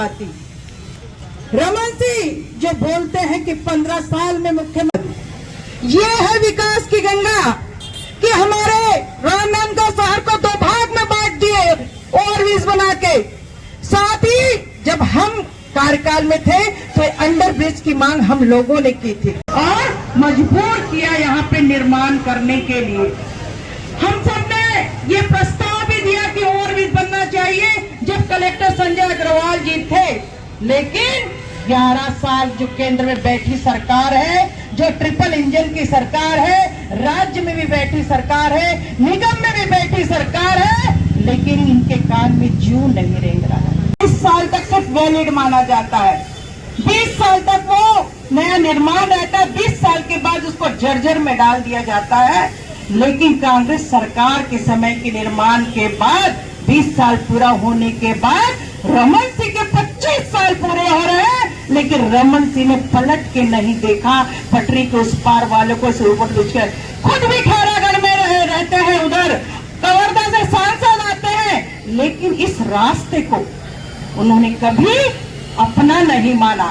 पाती। रमन सिंह जो बोलते हैं कि 15 साल में मुख्यमंत्री, ये है विकास की गंगा कि हमारे राजनांदगांव शहर को 2 भाग में बांट दिए ओवरब्रिज बना के। साथ ही जब हम कार्यकाल में थे तो अंडर ब्रिज की मांग हम लोगों ने की थी और मजबूर किया यहाँ पे निर्माण करने के लिए। हम सब ने ये प्रस्ताव भी दिया कि ओवरब्रिज बनना चाहिए जब कलेक्टर संजय अग्रवाल जी थे। लेकिन 11 साल जो केंद्र में बैठी सरकार है, जो ट्रिपल इंजन की सरकार है, राज्य में भी बैठी सरकार है, निगम में भी बैठी सरकार है, लेकिन इनके कान में जूं नहीं रेंग रहा है। 20 साल तक सिर्फ वैलिड माना जाता है, 20 साल तक वो नया निर्माण रहता है, 20 साल के बाद उसको जर्जर में डाल दिया जाता है। लेकिन कांग्रेस सरकार के समय के निर्माण के बाद 20 साल पूरा होने के बाद रमन सिंह के 25 साल पूरे हो रहे हैं, लेकिन रमन सिंह ने पलट के नहीं देखा पटरी के उस पार वालों को से ऊपर कुछ कर। खुद भी खैरागढ़ में रहते हैं, उधर कवर्धा से सांसद आते हैं, लेकिन इस रास्ते को उन्होंने कभी अपना नहीं माना,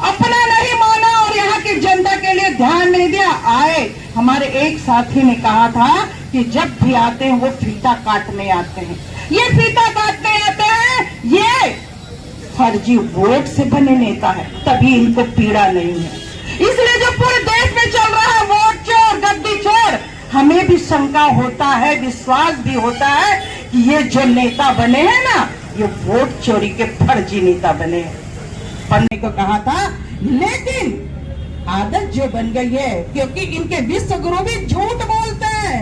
अपना नहीं माना और यहाँ की जनता के लिए ध्यान नहीं दिया। आए हमारे एक साथी ने कहा था कि जब भी आते हैं वो फीता काटने आते हैं, ये फीता काटने आते हैं, ये फर्जी वोट से बने नेता है, तभी इनको पीड़ा नहीं है। इसलिए जो पूरे देश में चल रहा है वोट चोर गद्दी चोर, हमें भी शंका होता है, विश्वास भी होता है कि ये जो नेता बने हैं ना, ये वोट चोरी के फर्जी नेता बने हैं। पढ़ने को कहा था, लेकिन आदत जो बन गई है, क्योंकि इनके विश्व गुरु भी झूठ बोलते हैं,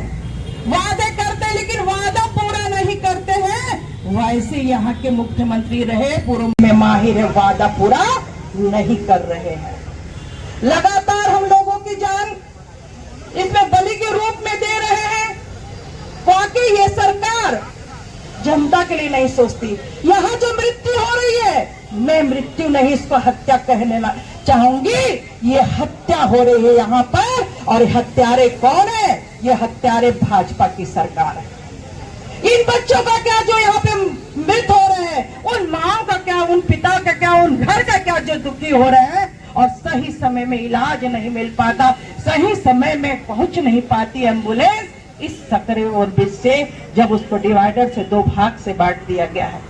वादे करते हैं लेकिन वादा पूरा नहीं करते हैं। वैसे यहाँ के मुख्यमंत्री रहे पूर्व में माहिर है, वादा पूरा नहीं कर रहे हैं। लगातार हम लोगों की जान इसमें बलि के रूप में दे रहे हैं। वाकई ये सरकार जनता के लिए नहीं सोचती। यहाँ जो मृत्यु हो रही है, मैं मृत्यु नहीं इसको हत्या कहने चाहूंगी, ये हत्या हो रही है यहाँ पर। और हत्यारे कौन है? ये हत्यारे भाजपा की सरकार है। इन बच्चों का क्या जो यहाँ पे मृत हो रहे हैं, उन माँ का क्या, उन पिता का क्या, उन घर का क्या जो दुखी हो रहे हैं, और सही समय में इलाज नहीं मिल पाता, सही समय में पहुंच नहीं पाती एम्बुलेंस, इस सकरे और बीच से जब उसको डिवाइडर से 2 भाग से बांट दिया गया है।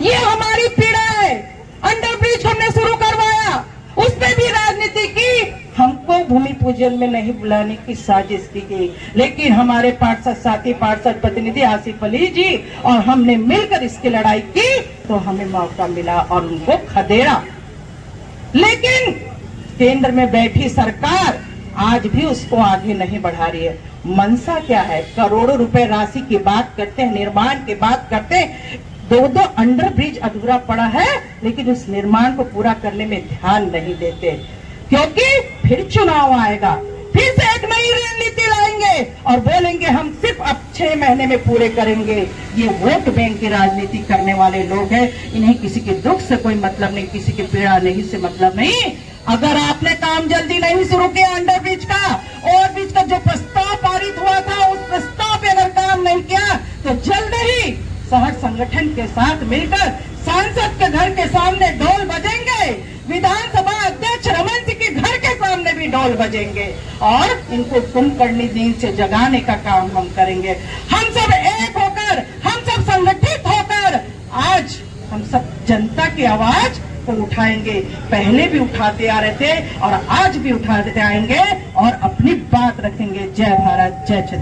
ये हमारी पीड़ा है। अंडर ब्रिज हमने शुरू करवाया, उसमें भी राजनीति की, हमको भूमि पूजन में नहीं बुलाने की साजिश की गई, लेकिन हमारे पार्षद साथी, पार्षद प्रतिनिधि आसिफ अली जी और हमने मिलकर इसकी लड़ाई की तो हमें मौका मिला और उनको खदेड़ा। लेकिन केंद्र में बैठी सरकार आज भी उसको आगे नहीं बढ़ा रही है। मनसा क्या है? करोड़ों रुपए राशि की बात करते हैं, निर्माण की बात करते हैं, 2 अंडर ब्रिज अधूरा पड़ा है, लेकिन उस निर्माण को पूरा करने में ध्यान नहीं देते, क्योंकि फिर चुनाव आएगा, फिर से एक नई रणनीति लाएंगे और बोलेंगे हम सिर्फ अब 6 महीने में पूरे करेंगे। ये वोट बैंक की राजनीति करने वाले लोग हैं, इन्हें किसी के दुख से कोई मतलब नहीं, किसी की पीड़ा नहीं से मतलब नहीं। अगर आपने काम जल्दी नहीं शुरू किया अंडर ब्रिज का, ओवर ब्रिज का जो प्रस्ताव पारित हुआ था, उस प्रस्ताव पे अगर काम नहीं किया तो जल्द ही शहर संगठन के साथ मिलकर सांसद के घर के सामने ढोल बजेंगे, विधानसभा अध्यक्ष रमन सिंह के घर के सामने भी ढोल बजेंगे और इनको कुंभकर्णी नींद से जगाने का काम हम करेंगे। हम सब एक होकर, हम सब संगठित होकर आज हम सब जनता की आवाज को उठाएंगे। पहले भी उठाते आ रहे थे और आज भी उठाते आएंगे और अपनी बात रखेंगे। जय भारत, जय छत्तीसगढ़।